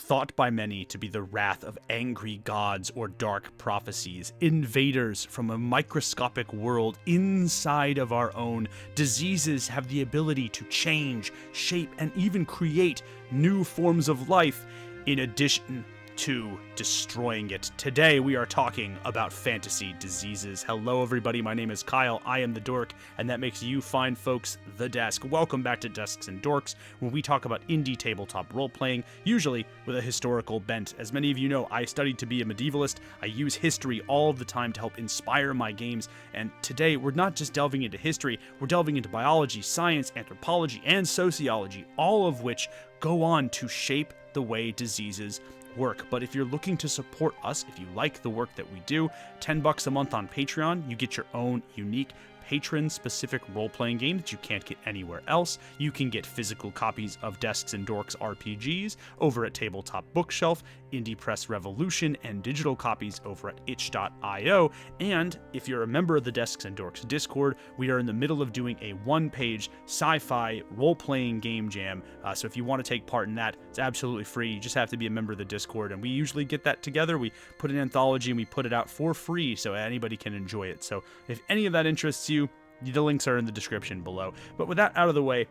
thought by many to be the wrath of angry gods or dark prophecies, invaders from a microscopic world inside of our own, diseases have the ability to change, shape, and even create new forms of life, in addition to destroying it. Today we are talking about fantasy diseases. Hello everybody, my name is Kyle, I am the Dork, and that makes you fine folks the Desk. Welcome back to Desks and Dorks, where we talk about indie tabletop role-playing, usually with a historical bent. As many of you know, I studied to be a medievalist. I use history all of the time to help inspire my games, and today we're not just delving into history, we're delving into biology, science, anthropology, and sociology, all of which go on to shape the way diseases work. But if you're looking to support us, if you like the work that we do, $10 a month on Patreon, you get your own unique patron-specific role-playing game that you can't get anywhere else. You can get physical copies of Desks and Dorks RPGs over at Tabletop Bookshelf, Indie Press Revolution, and digital copies over at itch.io. And if you're a member of the Desks and Dorks Discord, we are in the middle of doing a one-page sci-fi role-playing game jam. So if you want to take part in that, it's absolutely free. You just have to be a member of the Discord, and we usually get that together. We put an anthology and we put it out for free so anybody can enjoy it. So if any of that interests you, the links are in the description below. But with that out of the way,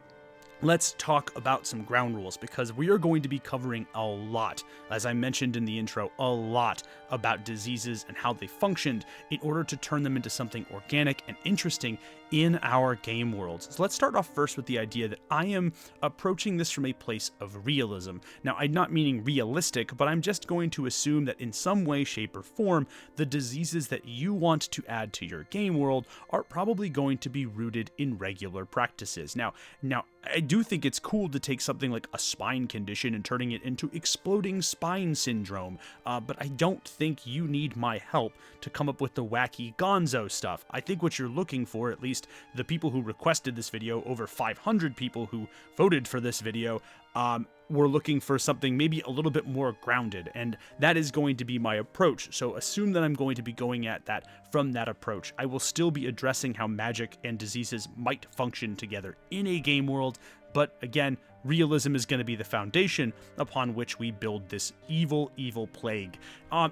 let's talk about some ground rules, because we are going to be covering a lot, as I mentioned in the intro, a lot about diseases and how they functioned in order to turn them into something organic and interesting in our game worlds. So let's start off first with the idea that I am approaching this from a place of realism. Now, I'm not meaning realistic, but I'm just going to assume that in some way, shape, or form, the diseases that you want to add to your game world are probably going to be rooted in regular practices. Now, I do think it's cool to take something like a spine condition and turning it into exploding spine syndrome, but I don't think you need my help to come up with the wacky gonzo stuff. I think what you're looking for, at least the people who requested this video, over 500 people who voted for this video, we're looking for something maybe a little bit more grounded, and that is going to be my approach. So assume that I'm going to be going at that from that approach. I will still be addressing how magic and diseases might function together in a game world, but again, realism is going to be the foundation upon which we build this evil plague.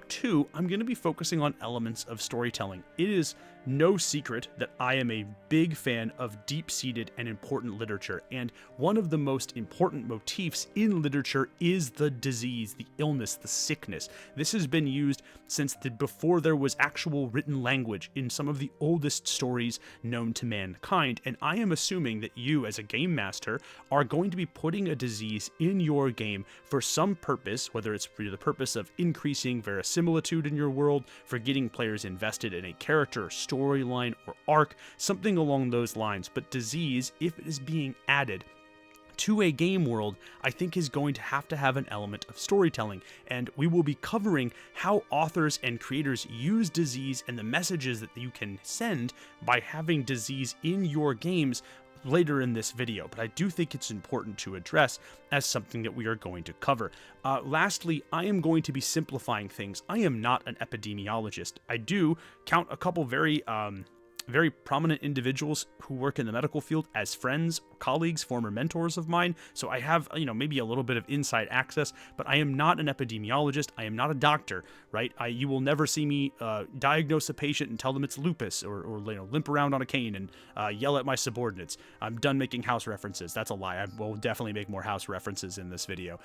Two, I'm going to be focusing on elements of storytelling. It is no secret that I am a big fan of deep-seated and important literature, and one of the most important motifs in literature is the disease, the illness, the sickness. This has been used since before there was actual written language in some of the oldest stories known to mankind, and I am assuming that you, as a game master, are going to be putting a disease in your game for some purpose, whether it's for the purpose of increasing verisimilitude in your world, for getting players invested in a character, storyline, or arc, something along those lines. But disease, if it is being added to a game world, I think is going to have an element of storytelling, and we will be covering how authors and creators use disease and the messages that you can send by having disease in your games later in this video, but I do think it's important to address as something that we are going to cover. Lastly, I am going to be simplifying things. I am not an epidemiologist. I do count a couple very prominent individuals who work in the medical field as friends, colleagues, former mentors of mine. So I have, maybe a little bit of inside access, but I am not an epidemiologist. I am not a doctor, right? You will never see me diagnose a patient and tell them it's lupus, or limp around on a cane and yell at my subordinates. I'm done making house references. That's a lie. I will definitely make more house references in this video.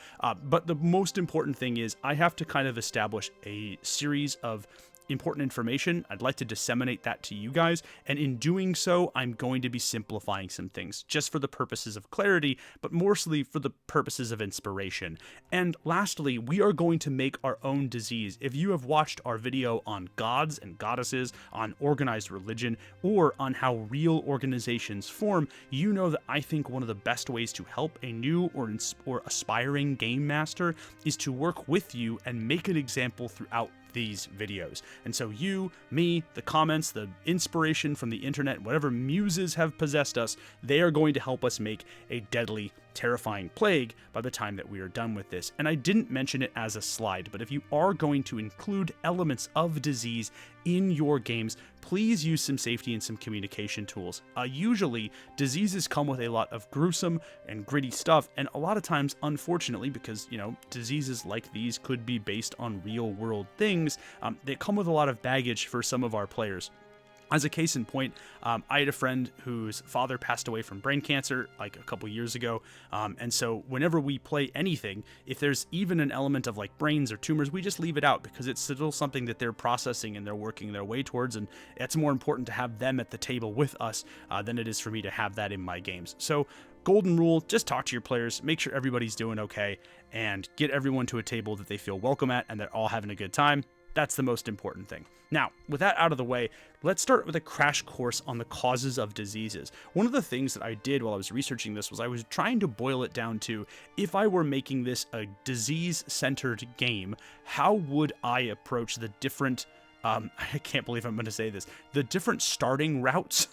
But the most important thing is I have to kind of establish a series of important information. I'd like to disseminate that to you guys, and in doing so, I'm going to be simplifying some things just for the purposes of clarity, but mostly for the purposes of inspiration. And lastly, we are going to make our own disease. If you have watched our video on gods and goddesses, on organized religion, or on how real organizations form, you know that I think one of the best ways to help a new or aspiring game master is to work with you and make an example throughout these videos. And so you, me, the comments, the inspiration from the internet, whatever muses have possessed us, they are going to help us make a deadly terrifying plague by the time that we are done with this. And I didn't mention it as a slide, but if you are going to include elements of disease in your games, please use some safety and some communication tools. Usually, diseases come with a lot of gruesome and gritty stuff, and a lot of times, unfortunately, because, diseases like these could be based on real-world things, they come with a lot of baggage for some of our players. As a case in point, I had a friend whose father passed away from brain cancer like a couple years ago, and so whenever we play anything, if there's even an element of like brains or tumors, we just leave it out because it's still something that they're processing and they're working their way towards, and it's more important to have them at the table with us than it is for me to have that in my games. So golden rule, just talk to your players, make sure everybody's doing okay, and get everyone to a table that they feel welcome at and they're all having a good time. That's the most important thing. Now, with that out of the way, let's start with a crash course on the causes of diseases. One of the things that I did while I was researching this was I was trying to boil it down to, if I were making this a disease-centered game, how would I approach the different I can't believe I'm going to say this, the different starting routes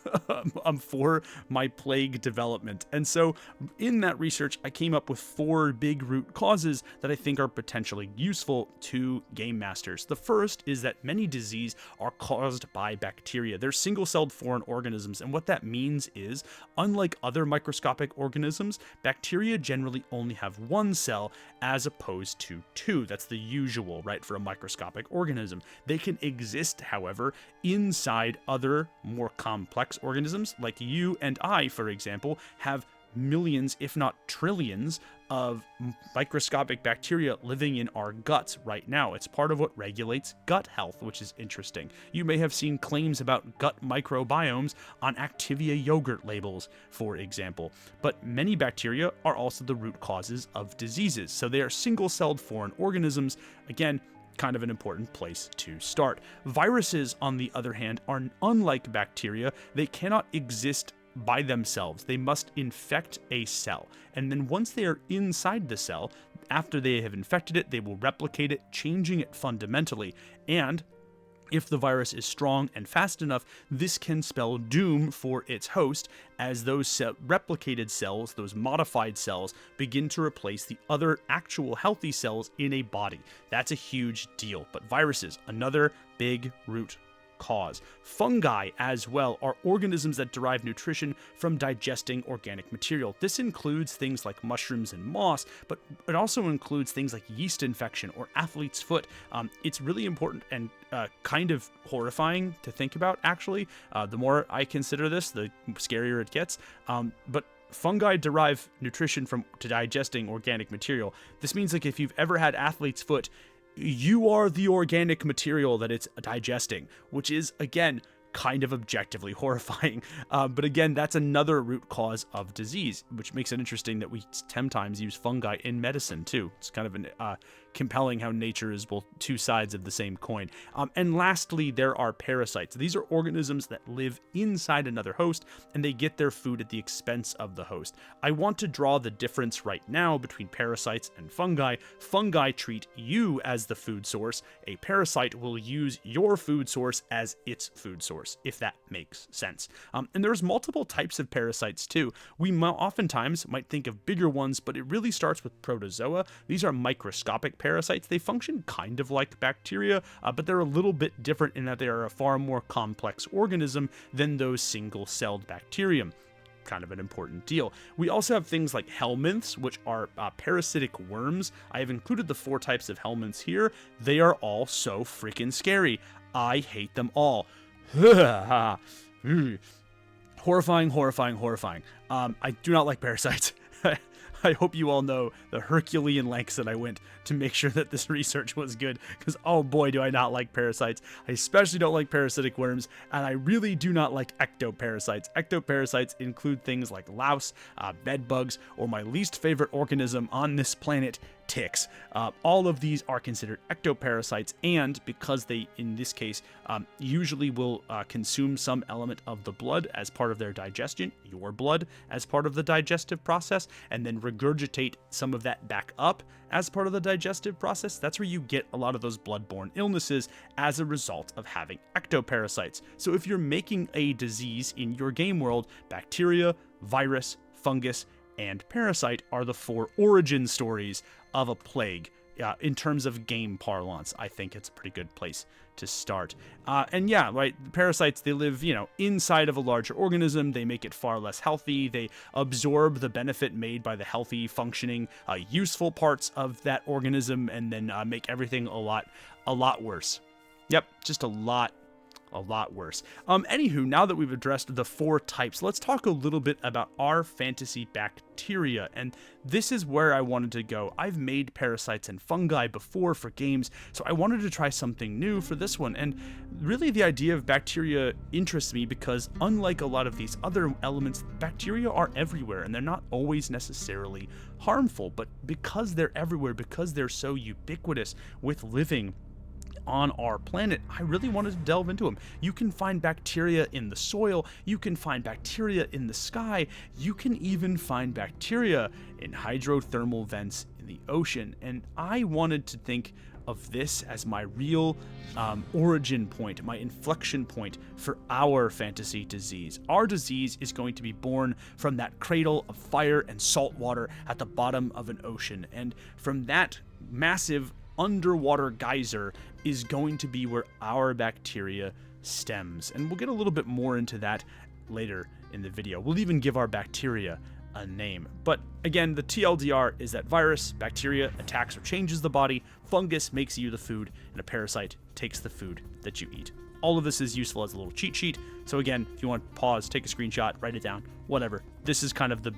for my plague development. And so in that research, I came up with 4 big root causes that I think are potentially useful to game masters. The first is that many diseases are caused by bacteria. They're single-celled foreign organisms, and what that means is, unlike other microscopic organisms, bacteria generally only have 1 cell as opposed to 2. That's the usual, right, for a microscopic organism. They can exist, however, inside other more complex organisms, like you and I, for example, have millions, if not trillions, of microscopic bacteria living in our guts right now. It's part of what regulates gut health, which is interesting. You may have seen claims about gut microbiomes on Activia yogurt labels, for example. But many bacteria are also the root causes of diseases, so they are single-celled foreign organisms. Again, kind of an important place to start. Viruses, on the other hand, are unlike bacteria. They cannot exist by themselves. They must infect a cell. And then once they are inside the cell, after they have infected it, they will replicate it, changing it fundamentally. And if the virus is strong and fast enough, this can spell doom for its host, as those replicated cells, those modified cells, begin to replace the other actual healthy cells in a body. That's a huge deal. But viruses, another big root cause. Fungi, as well, are organisms that derive nutrition from digesting organic material. This includes things like mushrooms and moss, but it also includes things like yeast infection or athlete's foot. It's really important and kind of horrifying to think about, actually. The more I consider this, the scarier it gets. But fungi derive nutrition from digesting organic material. This means, like, if you've ever had athlete's foot, you are the organic material that it's digesting, which is, again, kind of objectively horrifying. But again, that's another root cause of disease, which makes it interesting that we sometimes use fungi in medicine too. It's kind of an compelling how nature is both two sides of the same coin. And lastly, there are parasites. These are organisms that live inside another host, and they get their food at the expense of the host. I want to draw the difference right now between parasites and fungi. Fungi treat you as the food source. A parasite will use your food source as its food source, if that makes sense. And there's multiple types of parasites too. We oftentimes might think of bigger ones, but it really starts with protozoa. These are microscopic parasites. They function kind of like bacteria, but they're a little bit different in that they are a far more complex organism than those single-celled bacterium. Kind of an important deal. We also have things like helminths, which are parasitic worms. I have included the 4 types of helminths here. They are all so freaking scary. I hate them all. Horrifying, horrifying, horrifying. I do not like parasites. I hope you all know the Herculean lengths that I went to make sure that this research was good, because oh boy do I not like parasites. I especially don't like parasitic worms, and I really do not like ectoparasites. Ectoparasites include things like louse, bedbugs, or my least favorite organism on this planet, ticks. All of these are considered ectoparasites, and because they, in this case, usually will consume some element of the blood as part of their digestion, your blood as part of the digestive process, and then regurgitate some of that back up as part of the digestive process, that's where you get a lot of those bloodborne illnesses as a result of having ectoparasites. So if you're making a disease in your game world, bacteria, virus, fungus, and parasite are the 4 origin stories of a plague. In terms of game parlance, I think it's a pretty good place to start. And yeah, right, parasites, they live, inside of a larger organism. They make it far less healthy. They absorb the benefit made by the healthy, functioning, useful parts of that organism, and then make everything a lot worse. Yep, just a lot worse. Anywho, now that we've addressed the 4 types, let's talk a little bit about our fantasy bacteria, and this is where I wanted to go. I've made parasites and fungi before for games, so I wanted to try something new for this one, and really the idea of bacteria interests me because unlike a lot of these other elements, bacteria are everywhere, and they're not always necessarily harmful, but because they're everywhere, because they're so ubiquitous with living on our planet, I really wanted to delve into them. You can find bacteria in the soil, you can find bacteria in the sky, you can even find bacteria in hydrothermal vents in the ocean, and I wanted to think of this as my real origin point, my inflection point for our fantasy disease. Our disease is going to be born from that cradle of fire and salt water at the bottom of an ocean, and from that massive underwater geyser is going to be where our bacteria stems. And we'll get a little bit more into that later in the video. We'll even give our bacteria a name. But again, the TLDR is that virus, bacteria, attacks or changes the body, fungus makes you the food, and a parasite takes the food that you eat. All of this is useful as a little cheat sheet. So again, if you want to pause, take a screenshot, write it down, whatever. This is kind of the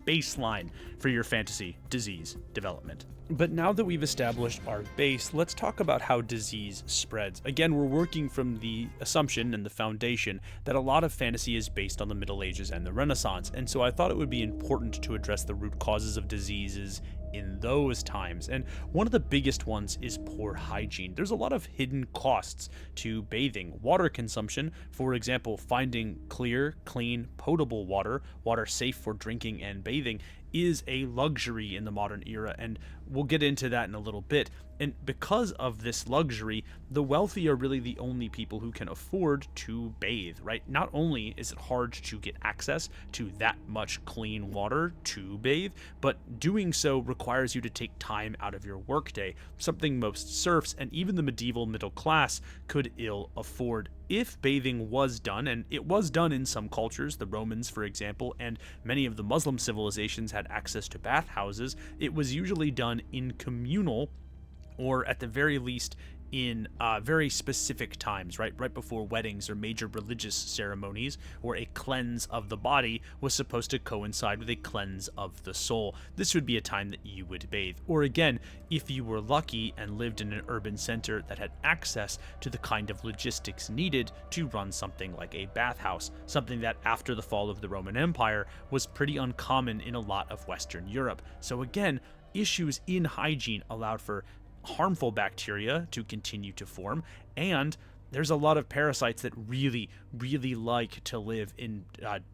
baseline for your fantasy disease development. But now that we've established our base, let's talk about how disease spreads. Again, we're working from the assumption and the foundation that a lot of fantasy is based on the Middle Ages and the Renaissance, and so I thought it would be important to address the root causes of diseases in those times. And one of the biggest ones is poor hygiene. There's a lot of hidden costs to bathing. Water consumption, for example, finding clear, clean, potable water safe for drinking and bathing, is a luxury in the modern era, and we'll get into that in a little bit. And because of this luxury, the wealthy are really the only people who can afford to bathe, right? Not only is it hard to get access to that much clean water to bathe, but doing so requires you to take time out of your workday, something most serfs and even the medieval middle class could ill afford. If bathing was done, and it was done in some cultures, the Romans, for example, and many of the Muslim civilizations had access to bathhouses, it was usually done in communal, or at the very least in very specific times, right before weddings or major religious ceremonies, where a cleanse of the body was supposed to coincide with a cleanse of the soul. This would be a time that you would bathe. Or again, if you were lucky and lived in an urban center that had access to the kind of logistics needed to run something like a bathhouse, something that after the fall of the Roman Empire was pretty uncommon in a lot of Western Europe. So again, issues in hygiene allowed for harmful bacteria to continue to form, and there's a lot of parasites that really like to live in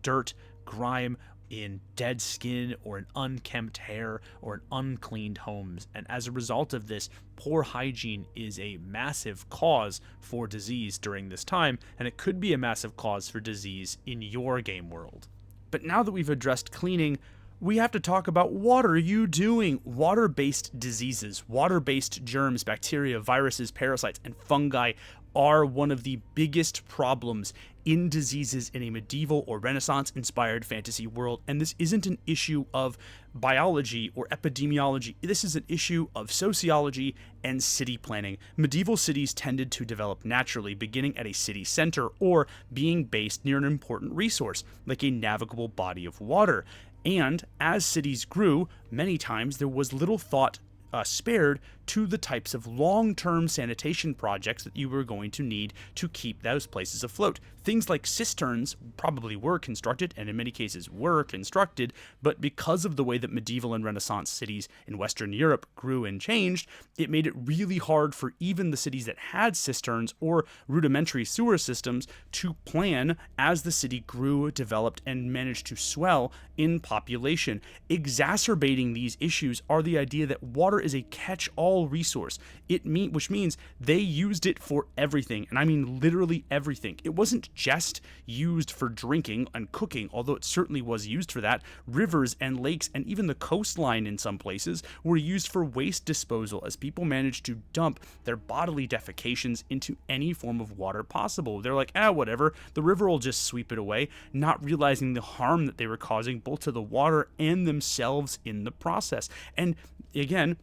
dirt, grime, in dead skin, or in unkempt hair, or in uncleaned homes. And as a result of this, poor hygiene is a massive cause for disease during this time, and it could be a massive cause for disease in your game world. But now that we've addressed cleaning, we have to talk about what are you doing? Water-based diseases, water-based germs, bacteria, viruses, parasites, and fungi are one of the biggest problems in diseases in a medieval or Renaissance-inspired fantasy world, and this isn't an issue of biology or epidemiology. This is an issue of sociology and city planning. Medieval cities tended to develop naturally, beginning at a city center or being based near an important resource, like a navigable body of water. And as cities grew, many times there was little thought spared to the types of long-term sanitation projects that you were going to need to keep those places afloat. Things like cisterns probably were constructed, and in many cases were constructed, but because of the way that medieval and Renaissance cities in Western Europe grew and changed, it made it really hard for even the cities that had cisterns or rudimentary sewer systems to plan as the city grew, developed, and managed to swell in population. Exacerbating these issues are the idea that water is a catch-all resource. Which means they used it for everything, and I mean literally everything. It wasn't just used for drinking and cooking, although it certainly was used for that. Rivers and lakes and even the coastline in some places were used for waste disposal, as people managed to dump their bodily defecations into any form of water possible. They're like, whatever, the river will just sweep it away, not realizing the harm that they were causing both to the water and themselves in the process. And again,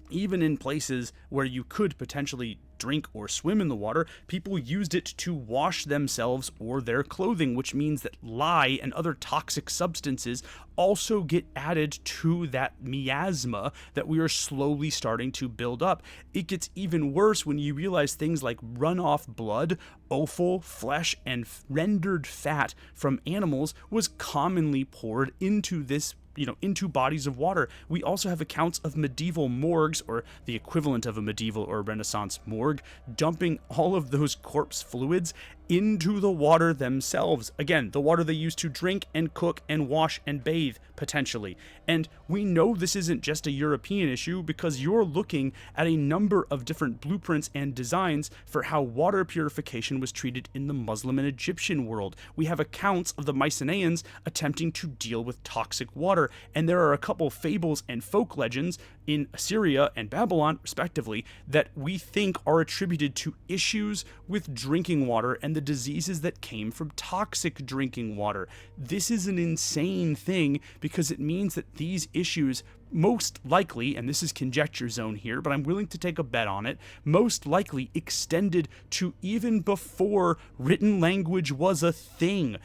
even in places where you could potentially drink or swim in the water, people used it to wash themselves or their clothing, which means that lye and other toxic substances also get added to that miasma that we are slowly starting to build up. It gets even worse when you realize things like runoff blood, offal, flesh, and rendered fat from animals was commonly poured into this into bodies of water. We also have accounts of medieval morgues, or the equivalent of a medieval or Renaissance morgue, dumping all of those corpse fluids into the water themselves. Again, the water they use to drink and cook and wash and bathe, potentially. And we know this isn't just a European issue because you're looking at a number of different blueprints and designs for how water purification was treated in the Muslim and Egyptian world. We have accounts of the Mycenaeans attempting to deal with toxic water, and there are a couple fables and folk legends in Assyria and Babylon, respectively, that we think are attributed to issues with drinking water and the diseases that came from toxic drinking water. This is an insane thing because it means that these issues most likely, and this is conjecture zone here, but I'm willing to take a bet on it, most likely extended to even before written language was a thing.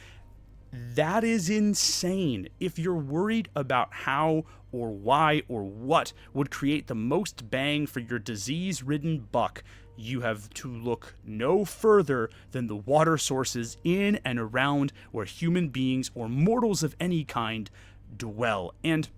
That is insane. If you're worried about how or why or what would create the most bang for your disease-ridden buck, you have to look no further than the water sources in and around where human beings or mortals of any kind dwell. And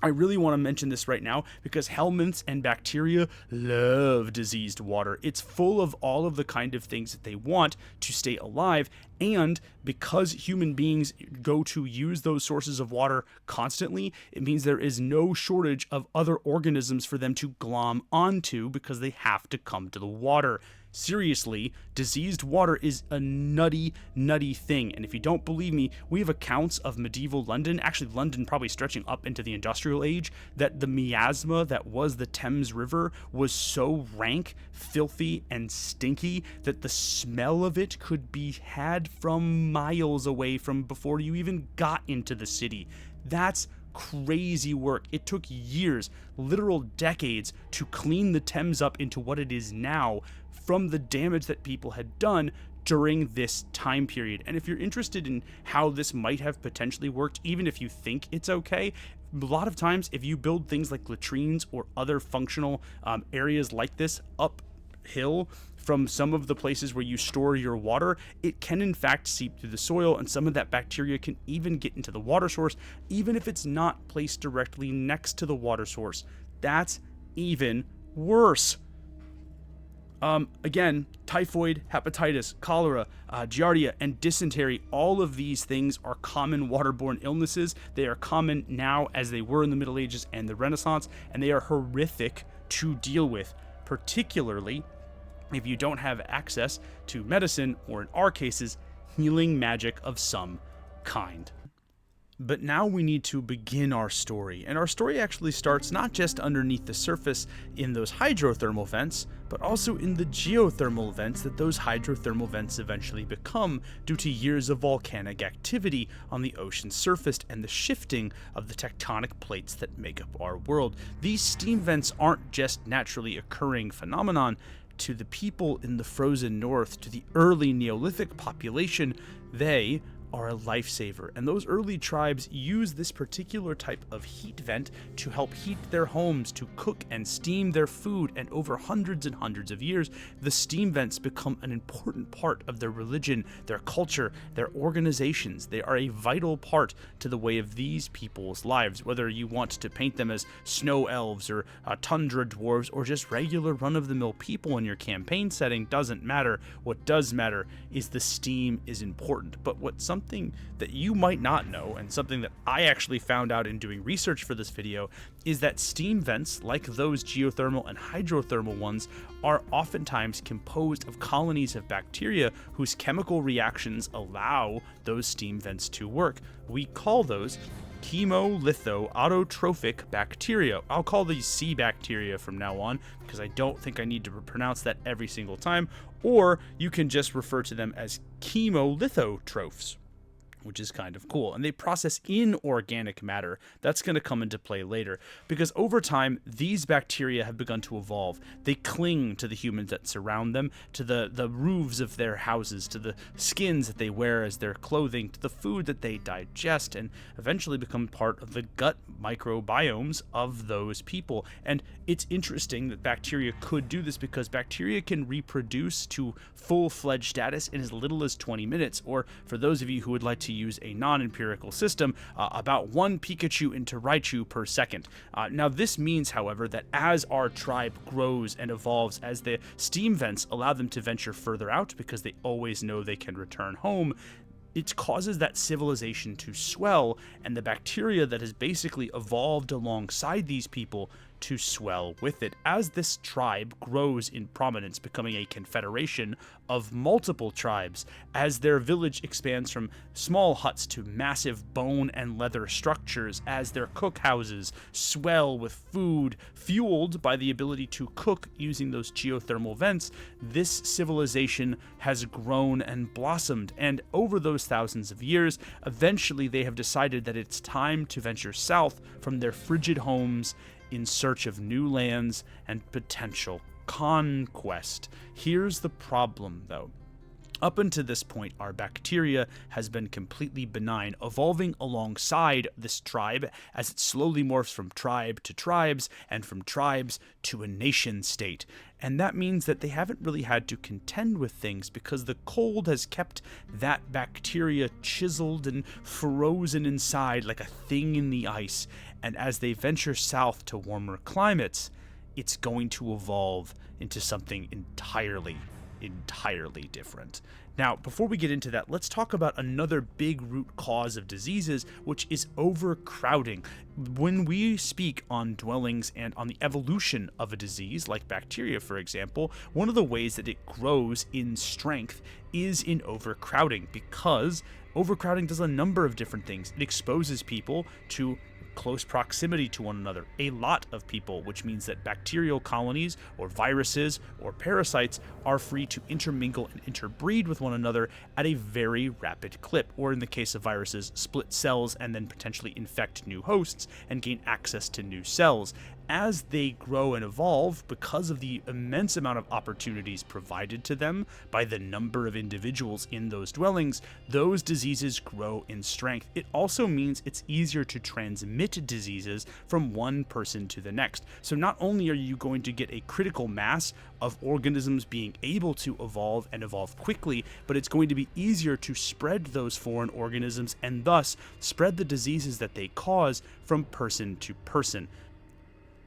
I really want to mention this right now because helminths and bacteria love diseased water. It's full of all of the kind of things that they want to stay alive, and because human beings go to use those sources of water constantly, it means there is no shortage of other organisms for them to glom onto because they have to come to the water. Seriously, diseased water is a nutty thing. And if you don't believe me, we have accounts of medieval London, actually London probably stretching up into the industrial age, that the miasma that was the Thames River was so rank, filthy, and stinky that the smell of it could be had from miles away from before you even got into the city. That's crazy work. It took years, literal decades, to clean the Thames up into what it is now from the damage that people had done during this time period. And if you're interested in how this might have potentially worked, even if you think it's okay, a lot of times if you build things like latrines or other functional areas like this uphill from some of the places where you store your water, it can in fact seep through the soil, and some of that bacteria can even get into the water source, even if it's not placed directly next to the water source. That's even worse. Again, typhoid, hepatitis, cholera, giardia, and dysentery, all of these things are common waterborne illnesses. They are common now as they were in the Middle Ages and the Renaissance, and they are horrific to deal with, particularly if you don't have access to medicine, or in our cases, healing magic of some kind. But now we need to begin our story, and our story actually starts not just underneath the surface in those hydrothermal vents, but also in the geothermal vents that those hydrothermal vents eventually become due to years of volcanic activity on the ocean's surface and the shifting of the tectonic plates that make up our world. These steam vents aren't just naturally occurring phenomenon. To the people in the frozen north, to the early Neolithic population, they are a lifesaver, and those early tribes use this particular type of heat vent to help heat their homes, to cook and steam their food, and over hundreds and hundreds of years, the steam vents become an important part of their religion, their culture, their organizations. They are a vital part to the way of these people's lives, whether you want to paint them as snow elves or tundra dwarves or just regular run-of-the-mill people in your campaign setting doesn't matter. What does matter is the steam is important, but what sometimes something that you might not know, and something that I actually found out in doing research for this video, is that steam vents, like those geothermal and hydrothermal ones, are oftentimes composed of colonies of bacteria whose chemical reactions allow those steam vents to work. We call those chemolithoautotrophic bacteria. I'll call these C bacteria from now on, because I don't think I need to pronounce that every single time, or you can just refer to them as chemolithotrophs, which is kind of cool. And they process inorganic matter. That's going to come into play later, because over time, these bacteria have begun to evolve. They cling to the humans that surround them, to the roofs of their houses, to the skins that they wear as their clothing, to the food that they digest, and eventually become part of the gut microbiomes of those people. And it's interesting that bacteria could do this, because bacteria can reproduce to full-fledged status in as little as 20 minutes, or for those of you who would like to use a non-empirical system, about 1 Pikachu into Raichu per second. Now this means, however, that as our tribe grows and evolves, as the steam vents allow them to venture further out because they always know they can return home, it causes that civilization to swell, and the bacteria that has basically evolved alongside these people to swell with it. As this tribe grows in prominence, becoming a confederation of multiple tribes, as their village expands from small huts to massive bone and leather structures, as their cookhouses swell with food fueled by the ability to cook using those geothermal vents, this civilization has grown and blossomed. And over those thousands of years, eventually they have decided that it's time to venture south from their frigid homes in search of new lands and potential conquest. Here's the problem, though. Up until this point, our bacteria has been completely benign, evolving alongside this tribe as it slowly morphs from tribe to tribes, and from tribes to a nation state. And that means that they haven't really had to contend with things, because the cold has kept that bacteria chiseled and frozen inside like a thing in the ice. And as they venture south to warmer climates, it's going to evolve into something entirely different. Now, before we get into that, let's talk about another big root cause of diseases, which is overcrowding. When we speak on dwellings and on the evolution of a disease, like bacteria, for example, one of the ways that it grows in strength is in overcrowding, because overcrowding does a number of different things. It exposes people to close proximity to one another, a lot of people, which means that bacterial colonies or viruses or parasites are free to intermingle and interbreed with one another at a very rapid clip, or in the case of viruses, split cells and then potentially infect new hosts and gain access to new cells. As they grow and evolve, because of the immense amount of opportunities provided to them by the number of individuals in those dwellings, those diseases grow in strength. It also means it's easier to transmit diseases from one person to the next. So not only are you going to get a critical mass of organisms being able to evolve and evolve quickly, but it's going to be easier to spread those foreign organisms and thus spread the diseases that they cause from person to person.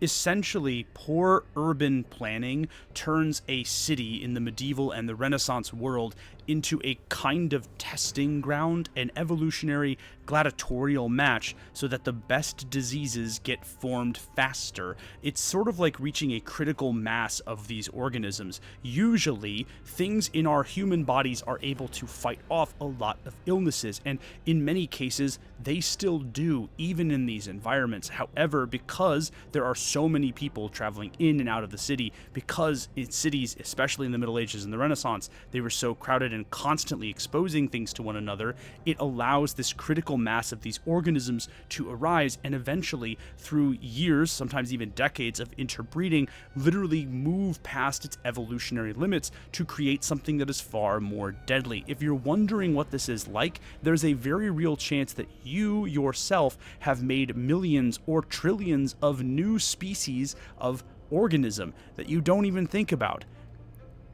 Essentially, poor urban planning turns a city in the medieval and the Renaissance world into a kind of testing ground, an evolutionary gladiatorial match, so that the best diseases get formed faster. It's sort of like reaching a critical mass of these organisms. Usually, things in our human bodies are able to fight off a lot of illnesses, and in many cases, they still do, even in these environments. However, because there are so many people traveling in and out of the city, because in cities, especially in the Middle Ages and the Renaissance, they were so crowded and constantly exposing things to one another, it allows this critical mass of these organisms to arise, and eventually, through years, sometimes even decades of interbreeding, literally move past its evolutionary limits to create something that is far more deadly. If you're wondering what this is like, there's a very real chance that you yourself have made millions or trillions of new species of organism that you don't even think about.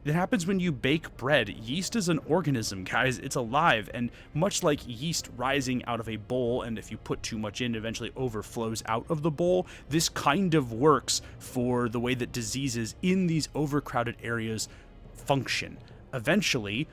It happens when you bake bread. Yeast is an organism, guys. It's alive, and much like yeast rising out of a bowl, and if you put too much in, eventually overflows out of the bowl, this kind of works for the way that diseases in these overcrowded areas function. Eventually,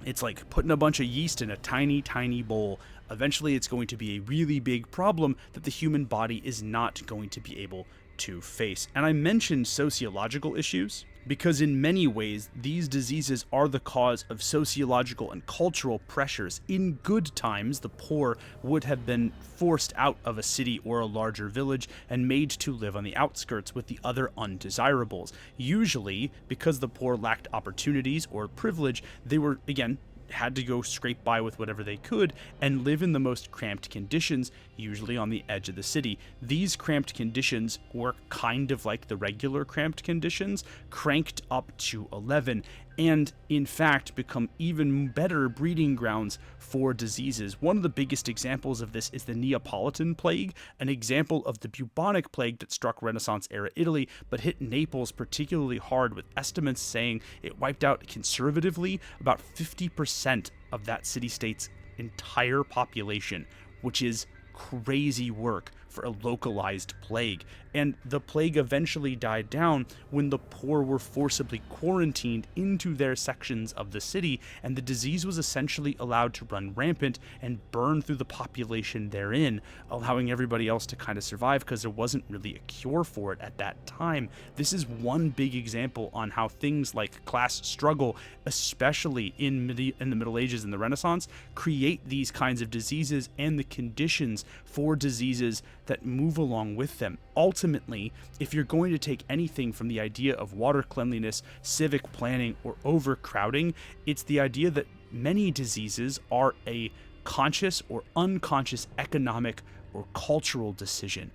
It's like putting a bunch of yeast in a tiny, tiny bowl. Eventually, it's going to be a really big problem that the human body is not going to be able to face. And I mentioned sociological issues because in many ways, these diseases are the cause of sociological and cultural pressures. In good times, the poor would have been forced out of a city or a larger village and made to live on the outskirts with the other undesirables. Usually, because the poor lacked opportunities or privilege, they were, again, had to go scrape by with whatever they could and live in the most cramped conditions, usually on the edge of the city. These cramped conditions were kind of like the regular cramped conditions, cranked up to 11, and in fact become even better breeding grounds for diseases. One of the biggest examples of this is the Neapolitan plague, an example of the bubonic plague that struck Renaissance-era Italy, but hit Naples particularly hard, with estimates saying it wiped out conservatively about 50% of that city-state's entire population, which is crazy work for a localized plague. And the plague eventually died down when the poor were forcibly quarantined into their sections of the city, and the disease was essentially allowed to run rampant and burn through the population therein, allowing everybody else to kind of survive because there wasn't really a cure for it at that time. This is one big example on how things like class struggle, especially in the Middle Ages and the Renaissance, create these kinds of diseases and the conditions for diseases that move along with them. Ultimately, if you're going to take anything from the idea of water cleanliness, civic planning, or overcrowding, it's the idea that many diseases are a conscious or unconscious economic or cultural decision.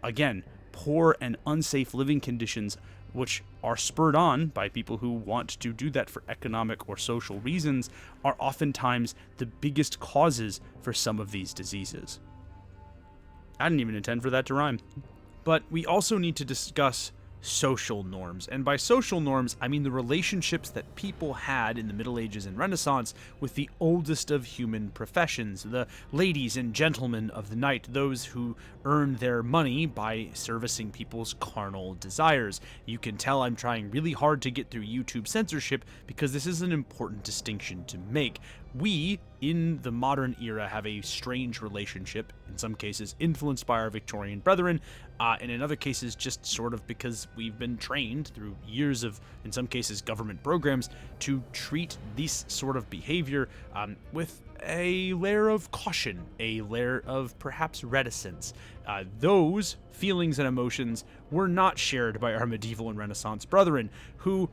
Again, poor and unsafe living conditions, which are spurred on by people who want to do that for economic or social reasons, are oftentimes the biggest causes for some of these diseases. I didn't even intend for that to rhyme. But we also need to discuss social norms. And by social norms, I mean the relationships that people had in the Middle Ages and Renaissance with the oldest of human professions, the ladies and gentlemen of the night, those who earned their money by servicing people's carnal desires. You can tell I'm trying really hard to get through YouTube censorship because this is an important distinction to make. We, in the modern era, have a strange relationship, in some cases influenced by our Victorian brethren, and in other cases just sort of because we've been trained through years of, in some cases, government programs to treat this sort of behavior with a layer of caution, a layer of perhaps reticence. Those feelings and emotions were not shared by our medieval and Renaissance brethren, who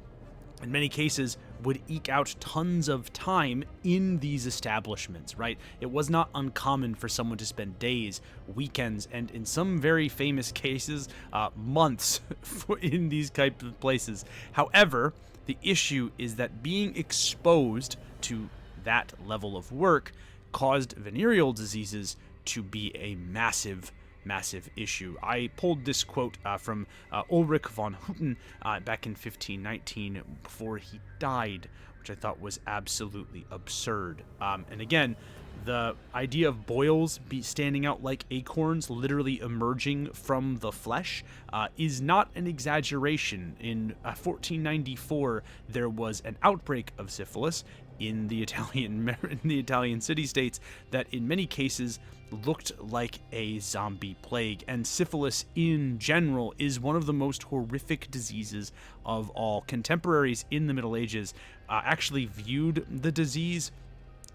in many cases would eke out tons of time in these establishments, right? It was not uncommon for someone to spend days, weekends, and in some very famous cases, months in these types of places. However, the issue is that being exposed to that level of work caused venereal diseases to be a massive issue. I pulled this quote from Ulrich von Hutten back in 1519 before he died, which I thought was absolutely absurd. And again, the idea of boils standing out like acorns, literally emerging from the flesh, is not an exaggeration. In 1494, there was an outbreak of syphilis in the Italian city-states that in many cases looked like a zombie plague, and syphilis in general is one of the most horrific diseases of all. Contemporaries in the Middle Ages actually viewed the disease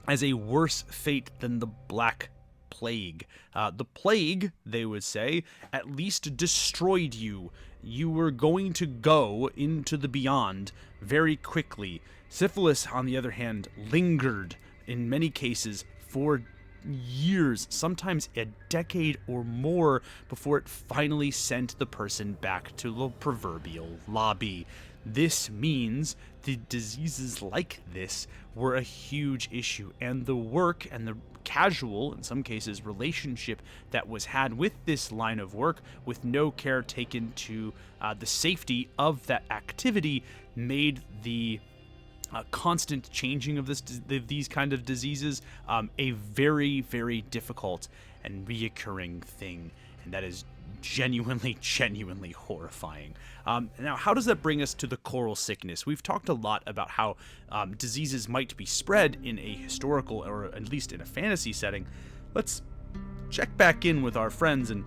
as a worse fate than the Black Plague. The plague, they would say, at least destroyed you. You were going to go into the beyond very quickly. Syphilis, on the other hand, lingered in many cases for years, sometimes a decade or more, before it finally sent the person back to the proverbial lobby. This means the diseases like this were a huge issue, and the work and the casual, in some cases, relationship that was had with this line of work, with no care taken to the safety of that activity, made the constant changing of these kind of diseases a very, very difficult and reoccurring thing. And that is genuinely horrifying. Now, how does that bring us to the coral sickness? We've talked a lot about how diseases might be spread in a historical, or at least in a fantasy setting. Let's check back in with our friends and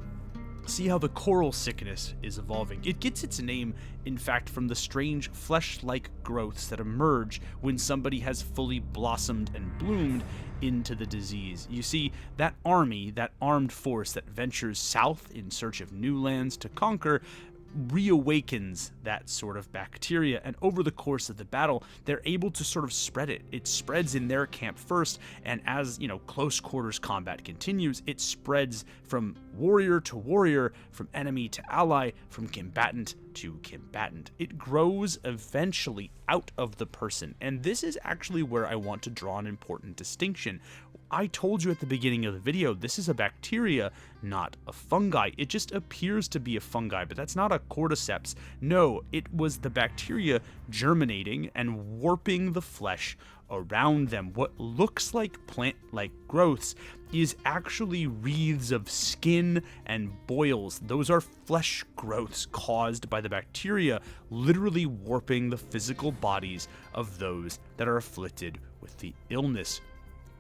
see how the coral sickness is evolving. It gets its name, in fact, from the strange flesh-like growths that emerge when somebody has fully blossomed and bloomed into the disease. You see, that army, that armed force that ventures south in search of new lands to conquer, reawakens that sort of bacteria, and over the course of the battle they're able to sort of spread it. It spreads in their camp first, and as close quarters combat continues, it spreads from warrior to warrior, from enemy to ally, from combatant to combatant. It grows eventually out of the person, and this is actually where I want to draw an important distinction. I told you at the beginning of the video, this is a bacteria, not a fungi. It just appears to be a fungi, but that's not a cordyceps. No, it was the bacteria germinating and warping the flesh around them. What looks like plant-like growths is actually wreaths of skin and boils. Those are flesh growths caused by the bacteria literally warping the physical bodies of those that are afflicted with the illness.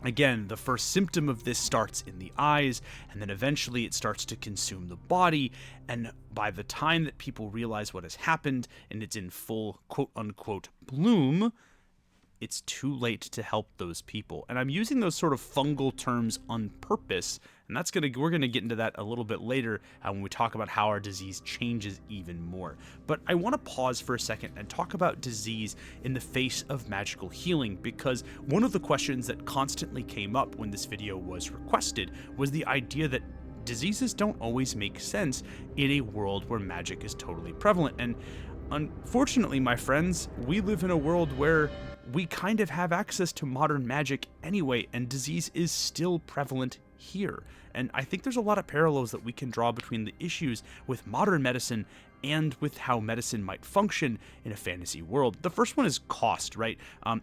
Again, the first symptom of this starts in the eyes, and then eventually it starts to consume the body, and by the time that people realize what has happened and it's in full quote-unquote bloom, it's too late to help those people. And I'm using those sort of fungal terms on purpose, and we're gonna get into that a little bit later when we talk about how our disease changes even more. But I want to pause for a second and talk about disease in the face of magical healing, because one of the questions that constantly came up when this video was requested was the idea that diseases don't always make sense in a world where magic is totally prevalent. And unfortunately, my friends, we live in a world where we kind of have access to modern magic anyway, and disease is still prevalent here. And I think there's a lot of parallels that we can draw between the issues with modern medicine and with how medicine might function in a fantasy world. The first one is cost, right?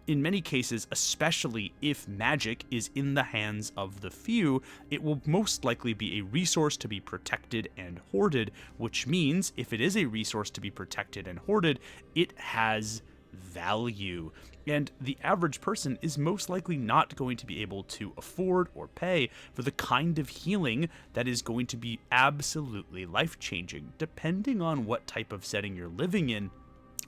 In many cases, especially if magic is in the hands of the few, it will most likely be a resource to be protected and hoarded, which means if it is a resource to be protected and hoarded, it has value, and the average person is most likely not going to be able to afford or pay for the kind of healing that is going to be absolutely life-changing. Depending on what type of setting you're living in,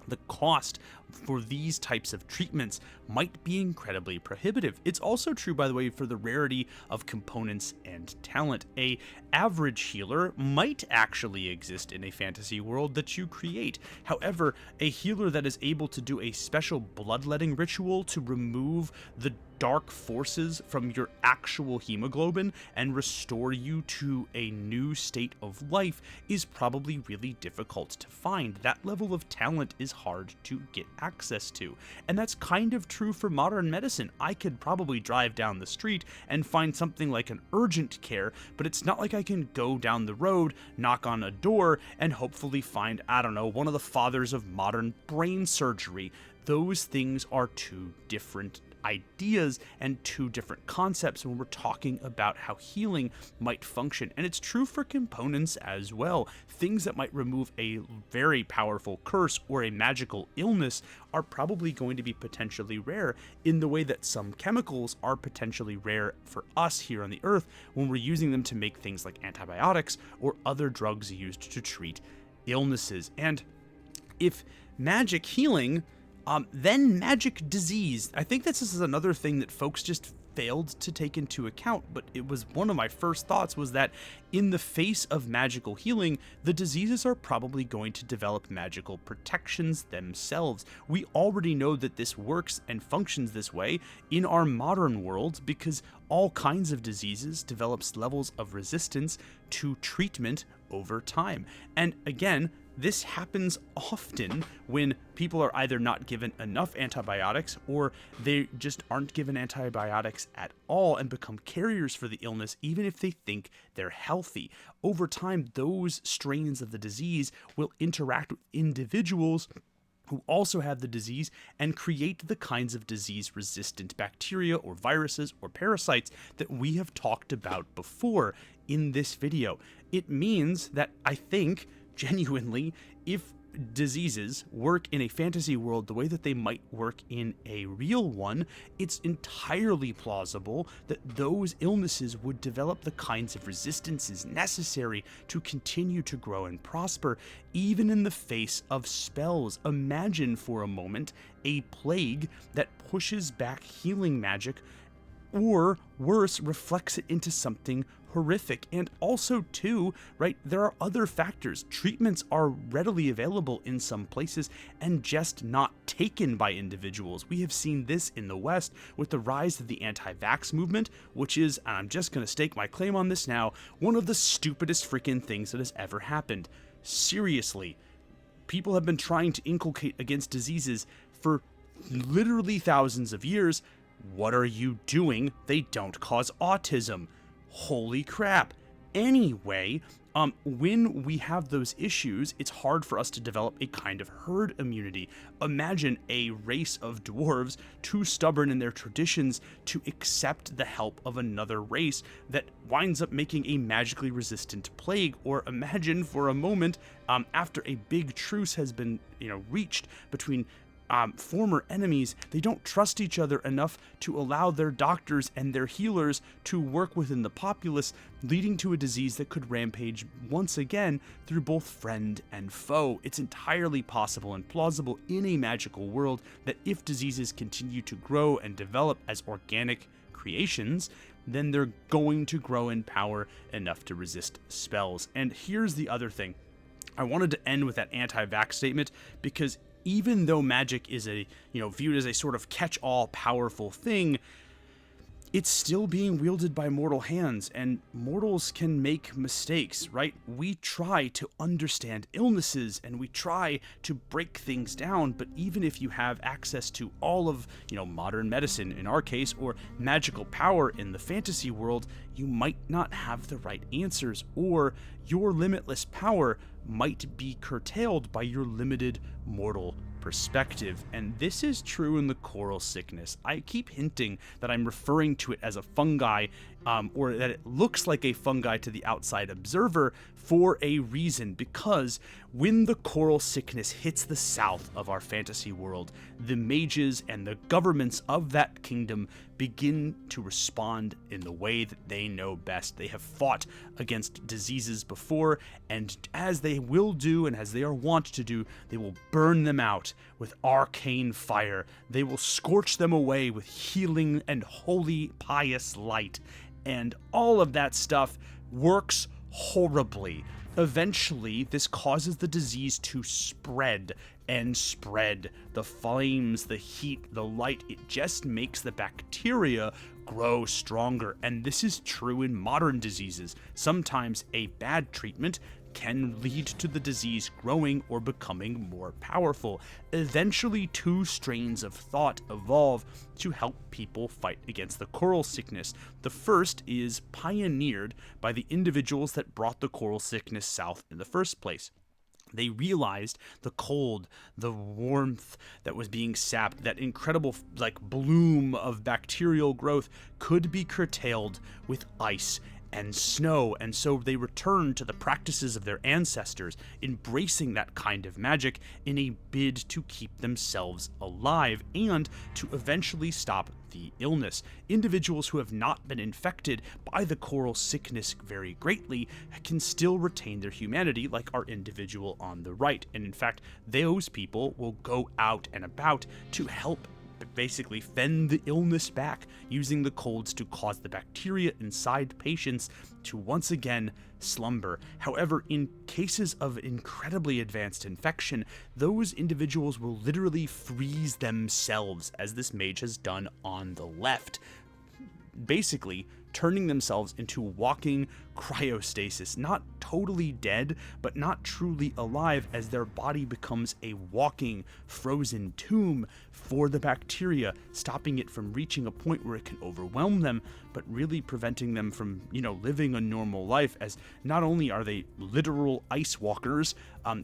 the cost for these types of treatments might be incredibly prohibitive. It's also true, by the way, for the rarity of components and talent. A average healer might actually exist in a fantasy world that you create. However, a healer that is able to do a special bloodletting ritual to remove the dark forces from your actual hemoglobin and restore you to a new state of life is probably really difficult to find. That level of talent is hard to get access to. And that's kind of true for modern medicine. I could probably drive down the street and find something like an urgent care, but it's not like I can go down the road, knock on a door, and hopefully find, I don't know, one of the fathers of modern brain surgery. Those things are two different ideas and two different concepts when we're talking about how healing might function. And it's true for components as well. Things that might remove a very powerful curse or a magical illness are probably going to be potentially rare in the way that some chemicals are potentially rare for us here on the earth when we're using them to make things like antibiotics or other drugs used to treat illnesses. And if magic healing then magic disease. I think this is another thing that folks just failed to take into account, but it was one of my first thoughts was that in the face of magical healing, the diseases are probably going to develop magical protections themselves. We already know that this works and functions this way in our modern world because all kinds of diseases develops levels of resistance to treatment over time. And again, this happens often when people are either not given enough antibiotics or they just aren't given antibiotics at all and become carriers for the illness even if they think they're healthy. Over time, those strains of the disease will interact with individuals who also have the disease and create the kinds of disease-resistant bacteria or viruses or parasites that we have talked about before in this video. It means that I think, genuinely, if diseases work in a fantasy world the way that they might work in a real one, it's entirely plausible that those illnesses would develop the kinds of resistances necessary to continue to grow and prosper, even in the face of spells. Imagine for a moment a plague that pushes back healing magic, or worse, reflects it into something horrific. And also too, right, there are other factors. Treatments are readily available in some places and just not taken by individuals. We have seen this in the West with the rise of the anti-vax movement, which is, and I'm just going to stake my claim on this now, one of the stupidest freaking things that has ever happened. Seriously, people have been trying to inculcate against diseases for literally thousands of years. What are you doing? They don't cause autism. Holy crap. Anyway, when we have those issues, it's hard for us to develop a kind of herd immunity. Imagine a race of dwarves too stubborn in their traditions to accept the help of another race that winds up making a magically resistant plague. Or imagine for a moment, after a big truce has been, reached between former enemies, they don't trust each other enough to allow their doctors and their healers to work within the populace, leading to a disease that could rampage once again through both friend and foe. It's entirely possible and plausible in a magical world that if diseases continue to grow and develop as organic creations, then they're going to grow in power enough to resist spells. And here's the other thing. I wanted to end with that anti-vax statement because even though magic is viewed as a sort of catch-all powerful thing, it's still being wielded by mortal hands, and mortals can make mistakes, right? We try to understand illnesses and we try to break things down, but even if you have access to all of, modern medicine in our case, or magical power in the fantasy world, you might not have the right answers, or your limitless power might be curtailed by your limited mortal perspective. And this is true in the coral sickness. I keep hinting that I'm referring to it as a fungi, or that it looks like a fungi to the outside observer for a reason, because when the coral sickness hits the south of our fantasy world, the mages and the governments of that kingdom begin to respond in the way that they know best. They have fought against diseases before, and as they will do and as they are wont to do, they will burn them out with arcane fire. They will scorch them away with healing and holy pious light. And all of that stuff works horribly. Eventually, this causes the disease to spread and spread. The flames, the heat, the light, it just makes the bacteria grow stronger. And this is true in modern diseases. Sometimes a bad treatment can lead to the disease growing or becoming more powerful. Eventually, two strains of thought evolve to help people fight against the coral sickness. The first is pioneered by the individuals that brought the coral sickness south in the first place. They realized the cold, the warmth that was being sapped, that incredible bloom of bacterial growth could be curtailed with ice and snow, and so they returned to the practices of their ancestors, embracing that kind of magic in a bid to keep themselves alive and to eventually stop the illness. Individuals who have not been infected by the coral sickness very greatly can still retain their humanity, like our individual on the right, and in fact, those people will go out and about to help basically fend the illness back, using the colds to cause the bacteria inside patients to once again slumber. However, in cases of incredibly advanced infection, those individuals will literally freeze themselves, as this mage has done on the left, basically turning themselves into walking cryostasis, not totally dead, but not truly alive, as their body becomes a walking frozen tomb for the bacteria, stopping it from reaching a point where it can overwhelm them, but really preventing them from, living a normal life, as not only are they literal ice walkers,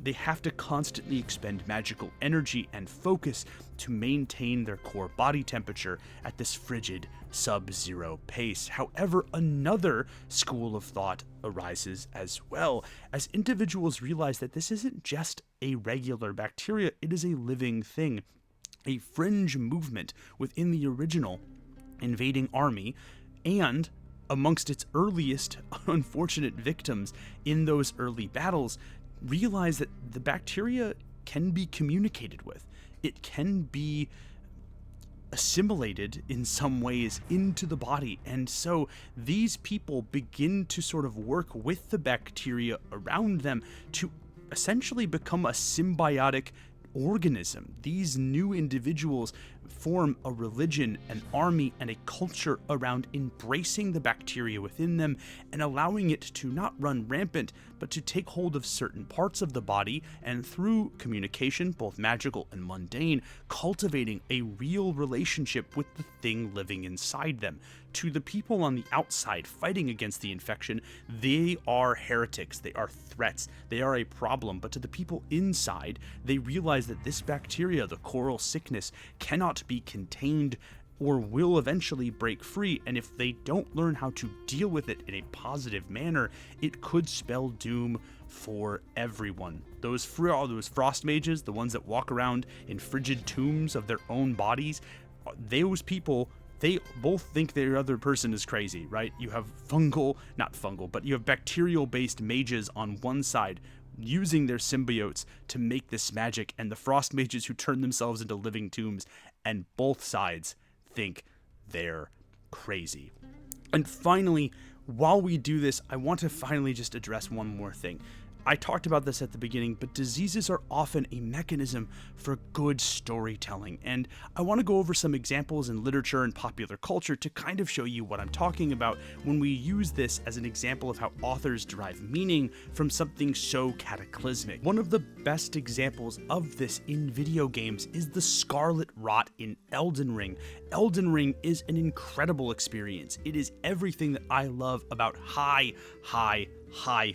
They have to constantly expend magical energy and focus to maintain their core body temperature at this frigid sub-zero pace. However, another school of thought arises as well, as individuals realize that this isn't just a regular bacteria, it is a living thing. A fringe movement within the original invading army, and amongst its earliest unfortunate victims in those early battles, realize that the bacteria can be communicated with. It can be assimilated in some ways into the body, and so these people begin to sort of work with the bacteria around them to essentially become a symbiotic organism. These new individuals form a religion, an army, and a culture around embracing the bacteria within them and allowing it to not run rampant, but to take hold of certain parts of the body, and through communication, both magical and mundane, cultivating a real relationship with the thing living inside them. To the people on the outside fighting against the infection, they are heretics, they are threats, they are a problem, but to the people inside, they realize that this bacteria, the coral sickness, cannot be contained or will eventually break free, and if they don't learn how to deal with it in a positive manner, it could spell doom for everyone. Those frost mages, the ones that walk around in frigid tombs of their own bodies, those people, they both think their other person is crazy, right? You have you have bacterial-based mages on one side using their symbiotes to make this magic, and the frost mages who turn themselves into living tombs, and both sides think they're crazy. And finally, while we do this, I want to finally just address one more thing. I talked about this at the beginning, but diseases are often a mechanism for good storytelling, and I want to go over some examples in literature and popular culture to kind of show you what I'm talking about when we use this as an example of how authors derive meaning from something so cataclysmic. One of the best examples of this in video games is the Scarlet Rot in Elden Ring. Elden Ring is an incredible experience. It is everything that I love about high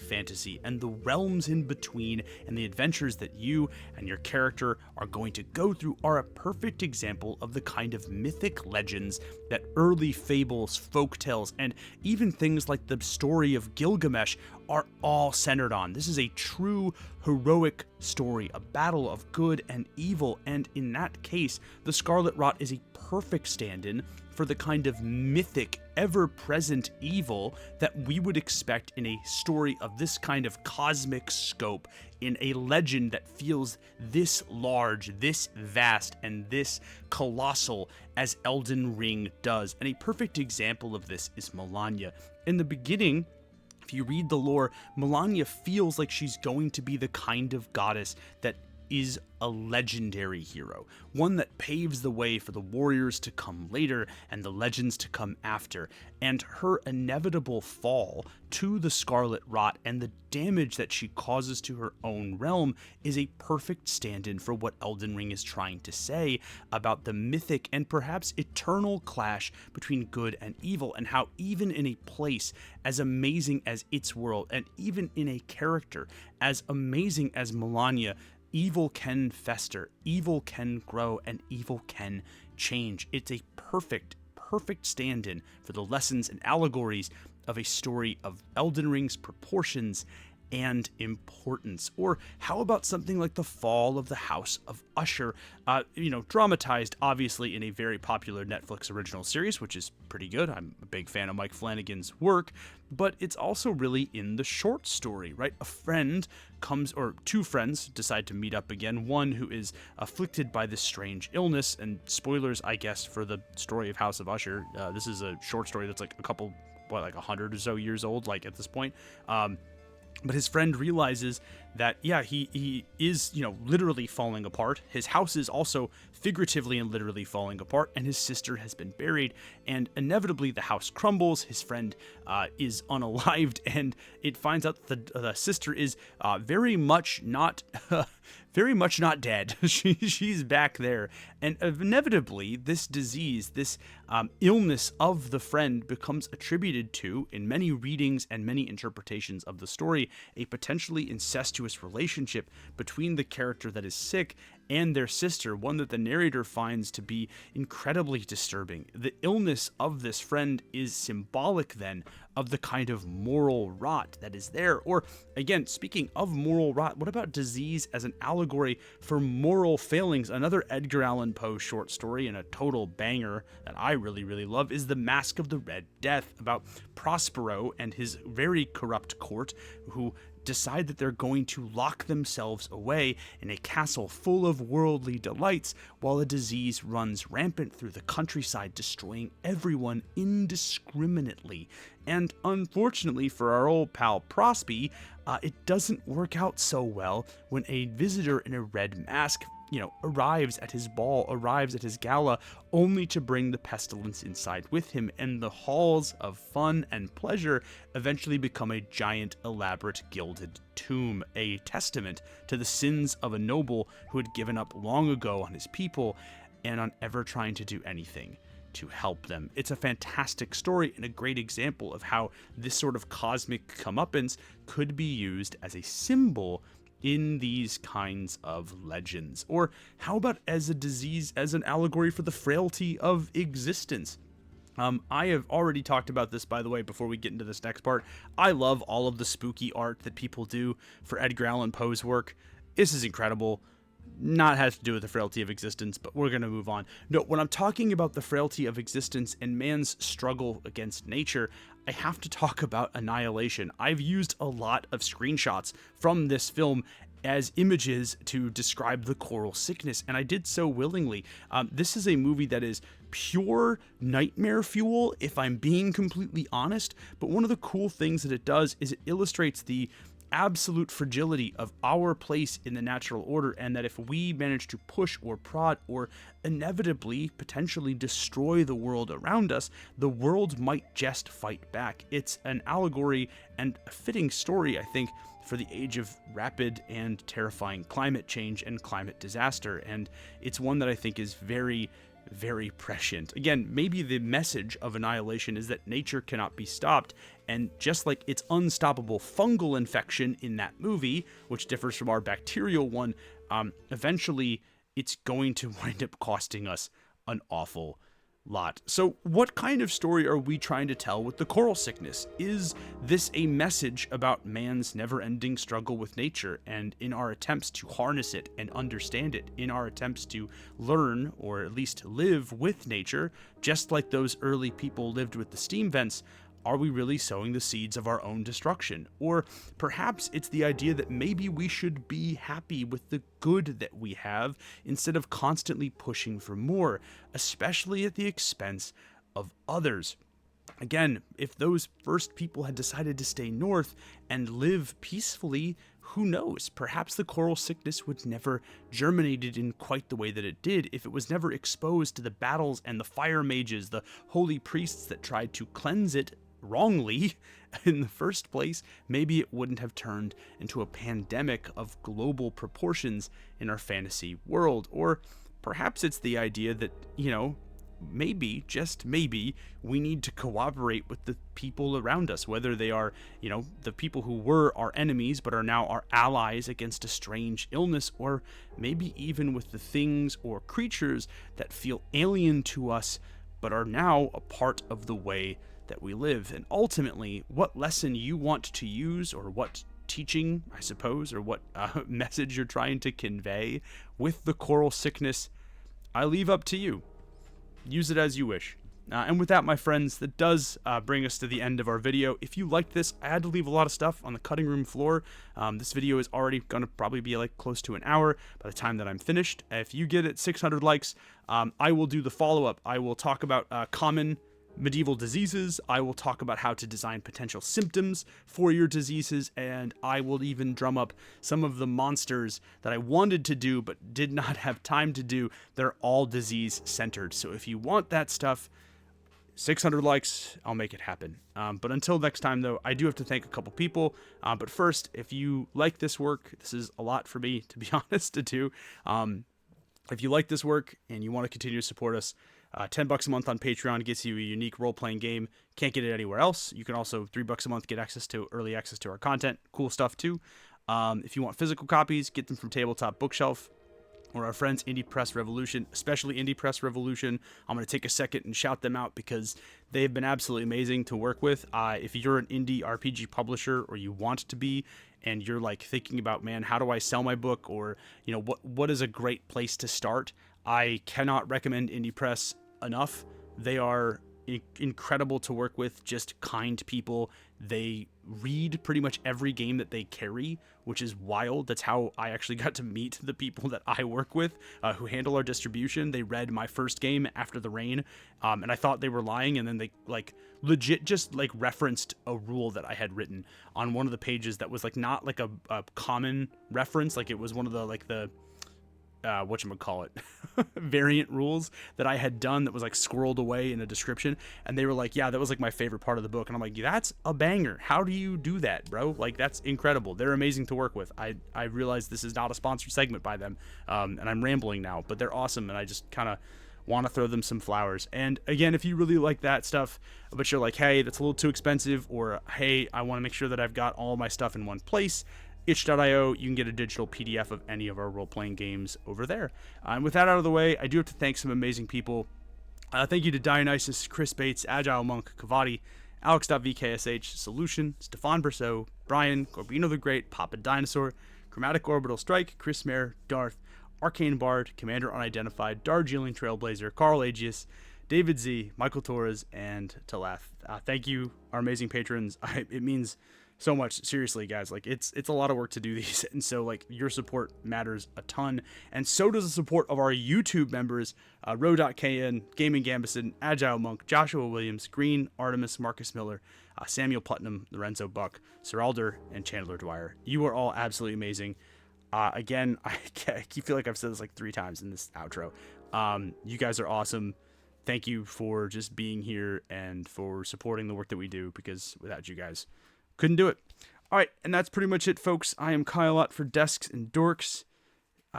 fantasy, and the realms in between and the adventures that you and your character are going to go through are a perfect example of the kind of mythic legends that early fables, folktales, and even things like the story of Gilgamesh are all centered on. This is a true heroic story, a battle of good and evil, and in that case, the Scarlet Rot is a perfect stand-in for the kind of mythic, ever-present evil that we would expect in a story of this kind of cosmic scope, in a legend that feels this large, this vast, and this colossal as Elden Ring does. And a perfect example of this is Melania. In the beginning, if you read the lore, Melania feels like she's going to be the kind of goddess that is a legendary hero, one that paves the way for the warriors to come later and the legends to come after, and her inevitable fall to the Scarlet Rot and the damage that she causes to her own realm is a perfect stand-in for what Elden Ring is trying to say about the mythic and perhaps eternal clash between good and evil, and how even in a place as amazing as its world, and even in a character as amazing as Melania, evil can fester, evil can grow, and evil can change. It's a perfect stand-in for the lessons and allegories of a story of Elden Ring's proportions and importance. Or how about something like the fall of the House of Usher, dramatized obviously in a very popular Netflix original series, which is pretty good. I'm a big fan of Mike Flanagan's work, but it's also really in the short story, right? Two friends decide to meet up again. One who is afflicted by this strange illness, and spoilers, I guess, for the story of House of Usher. This is a short story that's like 100 or so years old, like at this point. But his friend realizes that, he is, literally falling apart. His house is also figuratively and literally falling apart, and his sister has been buried, and inevitably the house crumbles. His friend is unalived, and it finds out that the sister is very much not dead. She's back there, and inevitably this disease, this illness of the friend, becomes attributed to, in many readings and many interpretations of the story, a potentially incestuous incestuous relationship between the character that is sick and their sister, one that the narrator finds to be incredibly disturbing. The illness of this friend is symbolic then of the kind of moral rot that is there. Or again, speaking of moral rot, what about disease as an allegory for moral failings? Another Edgar Allan Poe short story and a total banger that I really, really love is The Mask of the Red Death, about Prospero and his very corrupt court who decide that they're going to lock themselves away in a castle full of worldly delights while a disease runs rampant through the countryside, destroying everyone indiscriminately. And unfortunately for our old pal Prospy, it doesn't work out so well when a visitor in a red mask arrives at his ball, arrives at his gala, only to bring the pestilence inside with him, and the halls of fun and pleasure eventually become a giant, elaborate, gilded tomb, a testament to the sins of a noble who had given up long ago on his people and on ever trying to do anything to help them. It's a fantastic story and a great example of how this sort of cosmic comeuppance could be used as a symbol in these kinds of legends. Or how about as a disease, as an allegory for the frailty of existence? I have already talked about this, by the way, before we get into this next part. I love all of the spooky art that people do for Edgar Allan Poe's work. This is incredible. Not has to do with the frailty of existence, but we're going to move on. No, when I'm talking about the frailty of existence and man's struggle against nature, I have to talk about annihilation. I've used a lot of screenshots from this film as images to describe the coral sickness, and I did so willingly. This is a movie that is pure nightmare fuel, if I'm being completely honest, but one of the cool things that it does is it illustrates the absolute fragility of our place in the natural order, and that if we manage to push or prod or inevitably potentially destroy the world around us, the world might just fight back. It's an allegory and a fitting story, I think, for the age of rapid and terrifying climate change and climate disaster, and it's one that I think is very, very prescient. Again, maybe the message of Annihilation is that nature cannot be stopped, and just like its unstoppable fungal infection in that movie, which differs from our bacterial one, eventually it's going to wind up costing us an awful lot. So what kind of story are we trying to tell with the coral sickness? Is this a message about man's never-ending struggle with nature, and in our attempts to harness it and understand it, in our attempts to learn or at least live with nature, just like those early people lived with the steam vents? Are we really sowing the seeds of our own destruction? Or perhaps it's the idea that maybe we should be happy with the good that we have instead of constantly pushing for more, especially at the expense of others. Again, if those first people had decided to stay north and live peacefully, who knows? Perhaps the coral sickness would never germinated in quite the way that it did if it was never exposed to the battles and the fire mages, the holy priests that tried to cleanse it wrongly in the first place. Maybe it wouldn't have turned into a pandemic of global proportions in our fantasy world. Or perhaps it's the idea that, maybe, just maybe, we need to cooperate with the people around us, whether they are, the people who were our enemies but are now our allies against a strange illness, or maybe even with the things or creatures that feel alien to us but are now a part of the way that we live. And ultimately, what lesson you want to use, or what teaching, I suppose, or what message you're trying to convey with the coral sickness, I leave up to you. Use it as you wish. And with that, my friends, that does bring us to the end of our video. If you liked this, I had to leave a lot of stuff on the cutting room floor. This video is already going to probably be like close to an hour by the time that I'm finished. If you get it 600 likes, I will do the follow-up. I will talk about common medieval diseases. I will talk about how to design potential symptoms for your diseases, and I will even drum up some of the monsters that I wanted to do but did not have time to do. They're all disease centered. So if you want that stuff, 600 likes, I'll make it happen. But until next time, though, I do have to thank a couple people. But first, if you like this work, this is a lot for me, to be honest, to do. If you like this work and you want to continue to support us, $10 a month on Patreon gets you a unique role-playing game. Can't get it anywhere else. You can also $3 a month get early access to our content. Cool stuff too. If you want physical copies, get them from Tabletop Bookshelf or our friends Indie Press Revolution, especially Indie Press Revolution. I'm going to take a second and shout them out because they've been absolutely amazing to work with. If you're an indie RPG publisher or you want to be, and you're like thinking about, man, how do I sell my book? Or, you know, what is a great place to start? I cannot recommend Indie Press enough. They are incredible to work with, just kind people. They read pretty much every game that they carry, which is wild. That's how I actually got to meet the people that I work with, who handle our distribution. They read my first game, After the Rain, and I thought they were lying, and then they like legit just like referenced a rule that I had written on one of the pages that was like not like a common reference, like it was one of the like the whatchamacallit, variant rules that I had done that was like squirreled away in a description. And they were like, yeah, that was like my favorite part of the book. And I'm like, that's a banger. How do you do that, bro? Like, that's incredible. They're amazing to work with. I realize this is not a sponsored segment by them. And I'm rambling now, but they're awesome. And I just kind of want to throw them some flowers. And again, if you really like that stuff, but you're like, hey, that's a little too expensive, or hey, I want to make sure that I've got all my stuff in one place, itch.io, you can get a digital PDF of any of our role-playing games over there. And with that out of the way, I do have to thank some amazing people. Thank you to Dionysus, Chris Bates, Agile Monk, Kavati, Alex.vksh, Solution, Stefan Berceau, Brian, Corbino the Great, Papa Dinosaur, Chromatic Orbital Strike, Chris Mare, Darth, Arcane Bard, Commander Unidentified, Darjeeling Trailblazer, Carl Agius, David Z, Michael Torres, and Talath. Thank you, our amazing patrons. It means so much, seriously, guys. Like, it's a lot of work to do these, and so like your support matters a ton, and so does the support of our YouTube members, Ro.kn, Gaming Gambison, Agile Monk, Joshua Williams, Green, Artemis, Marcus Miller, Samuel Putnam, Lorenzo Buck, Sir Alder, and Chandler Dwyer. You are all absolutely amazing. Again, I feel like I've said this like 3 times in this outro. You guys are awesome. Thank you for just being here and for supporting the work that we do, because without you guys, couldn't do it. All right, and that's pretty much it, folks. I am Kyle Ott for Desks and Dorks.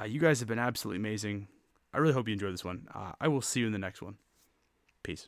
You guys have been absolutely amazing. I really hope you enjoyed this one. I will see you in the next one. Peace.